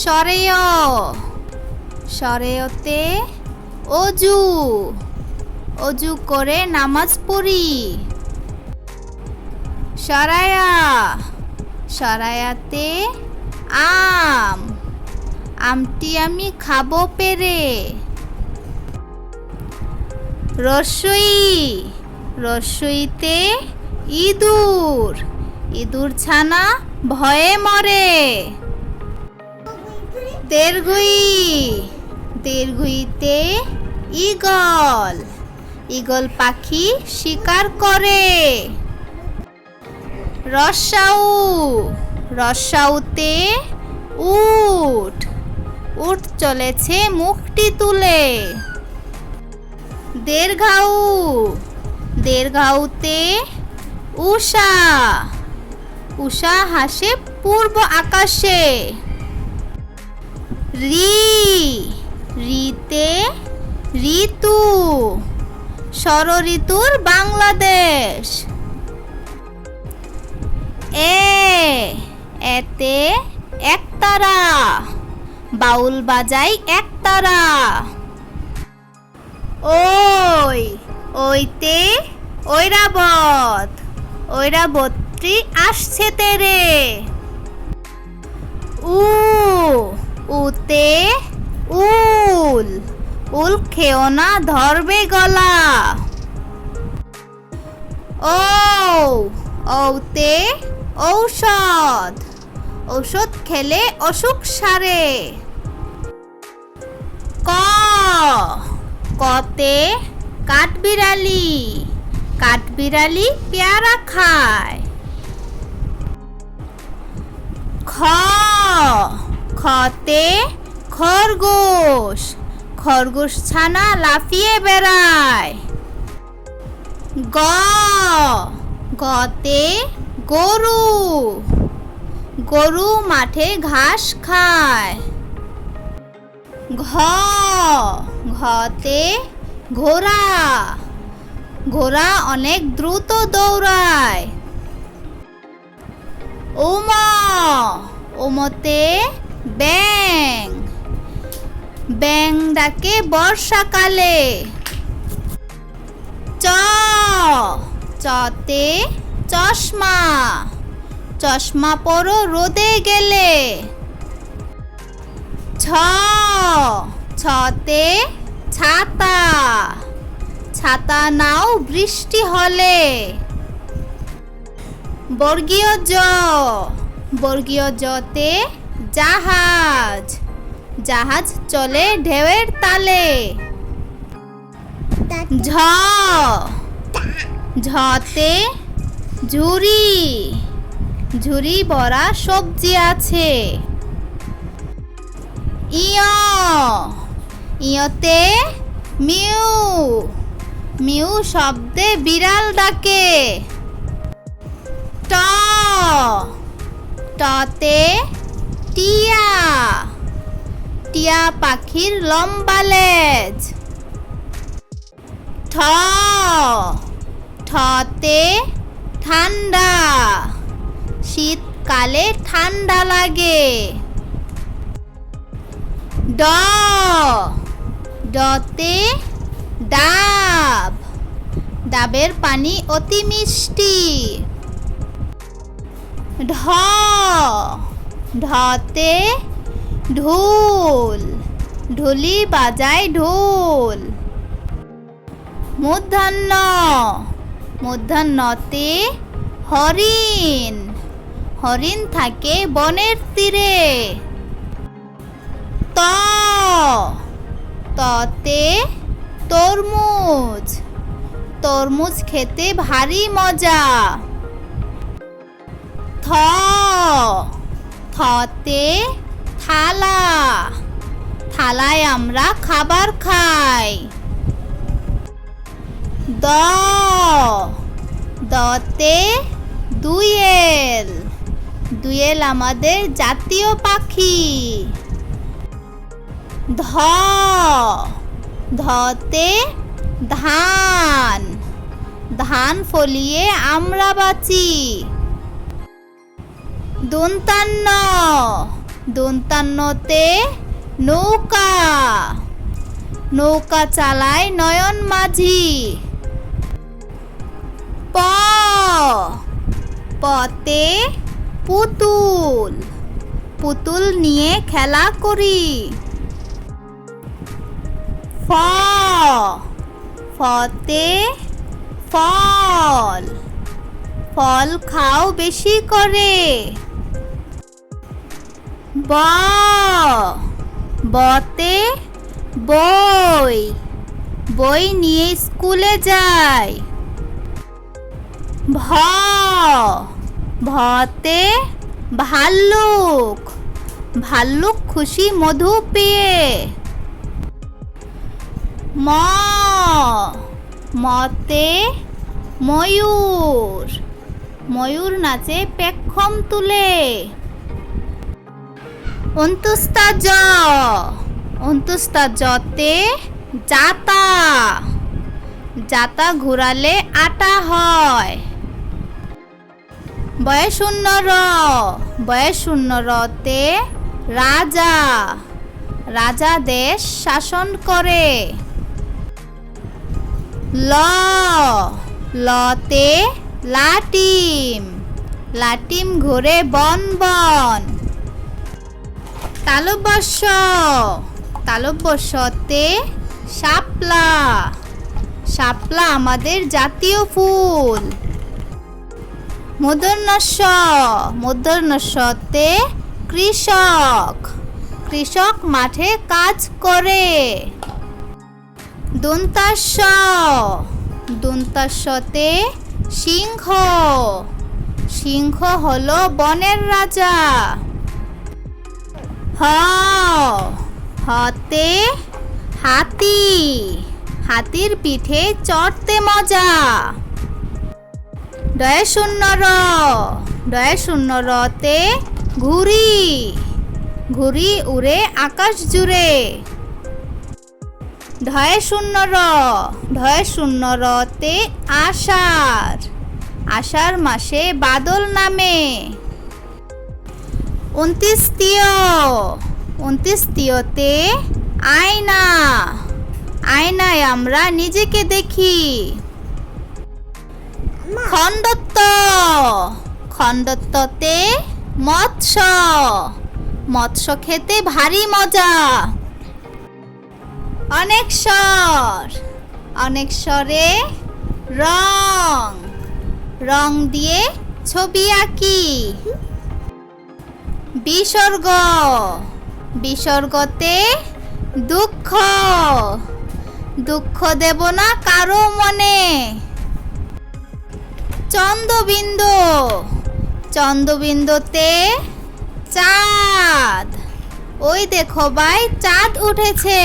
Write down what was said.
সরেয় সরেয়তে অজু অজু করে নামাজ পড়ি। সরায়া সরায়াতে আম আমটি আমি খাবো পেরে। রসই রসইতে ইঁদুর ইঁদুর ছানা ভয়ে মরে। দীর্ঘই দীর্ঘইতে ঈগল ঈগল পাখি শিকার করে। রস্যাউ রস্যাউতে উট উট চলেছে মুখটি তুলে। দীর্ঘাউ দীর্ঘাউতে উষা উষা হাসে পূর্ব আকাশে। রি রিতে ঋতু ষড় ঋতুর বাংলাদেশ। এতে একতারা বাউল বাজাই একতারা। ওই ওইতে ঐরাবত ঐরাবতটি আসছে তেরে। উতে উল উল খেও না ধরবে গলা। ঔতে ঔষধ ঔষধ খেলে অসুখ সারে। কতে কাঠবিড়ালি কাঠবিড়ালি পেয়ারা খায়। খতে খরগোশ খরগোশ ছানা লাফিয়ে বেড়ায়। গতে গরু গরু মাঠে ঘাস খায়। ঘতে ঘোড়া ঘোড়া অনেক দ্রুত দৌড়ায়। ওমতে ব্যাঙ ব্যাঙ ডাকে বর্ষাকালে। চতে চশমা চশমা পরো রোদে গেলে। ছতে ছাতা ছাতা নাও বৃষ্টি হলে। বর্গীয় বর্গীয় জতে জাহাজ জাহাজ চলে ঢেউয়ের তালে। ঝতে ঝুড়ি ঝুড়ি ভরা সবজি আছে। ইয়তে মিউ মিউ শব্দে বিড়াল ডাকে। টতে টিয়া টিয়া পাখির লম্বা লেজ। ঠতে ঠান্ডা শীতকালে ঠান্ডা লাগে। ডতে ডাব ডাবের পানি অতি মিষ্টি। ঢতে ঢোল ঢুলি বাজায় ঢোল। মূর্ধন্যতে হরিণ হরিণ থাকে বনের তীরে। ততে তরমুজ তরমুজ খেতে ভারী মজা। থতে থালা থালায় আমরা খাবার খাই। দতে দুয়েল দুয়েল আমাদের জাতীয় পাখি। ধতে ধান ধান ফলিয়ে আমরা বাঁচি। দন্তান্নতে নৌকা, নৌকা চালায় নয়ন মাঝি। প, পতে পুতুল, পুতুল নিয়ে খেলা করি। ফ, ফতে ফল, ফল খাও বেশি করে। ব, বতে বই, বই নিয়ে স্কুলে যাই। ভ, ভতে ভাল্লুক, ভাল্লুক খুশি মধু পেয়ে। ম, মতে ময়ূর, ময়ূর নাচে পেখম তুলে। অন্তুস্তা জ, অন্তুস্তা জতে জাতা, জাতা ঘুরালে আটা হয়। বয়ে শূন্য র, বয়ে শূন্য রতে রাজা, রাজা দেশ শাসন করে। ল, লতে লাটিম, লাটিম ঘুরে বন বন। তালব্যস্য, তালব্যস্যতে শাপলা, শাপলা আমাদের জাতীয় ফুল। মূর্ধন্যস্ব, মূর্ধন্যস্বতে কৃষক, কৃষক মাঠে কাজ করে। দন্তাস্ব, দন্তাস্বতে সিংহ, সিংহ হলো বনের রাজা। হ, হতে হাতি, হাতির পিঠে চড়তে মজা। ডয়ে শূন্য র, ডয়ে শূন্য রতে ঘুড়ি, ঘুড়ি উড়ে আকাশ জুড়ে। ঢয়ে শূন্য র, ঢয়ে শূন্য রতে আষাঢ়, আষাঢ় মাসে বাদল নামে। উনত্রিশতীয়, উনত্রিশতীয়তে আয়না, আয়নায় আমরা নিজেকে দেখি। খণ্ডত্ব, খণ্ডত্বতে মৎস্য, মৎস্য খেতে ভারী মজা। অনেকস্বর, অনেকস্বরে রং, রং দিয়ে ছবি আঁকি। বিসর্গ, বিসর্গতে দুঃখ, দুঃখ দেব না কারো মনে। চন্দ্রবিন্দু, চন্দ্রবিন্দুতে চাঁদ, ওই দেখো ভাই চাঁদ উঠেছে।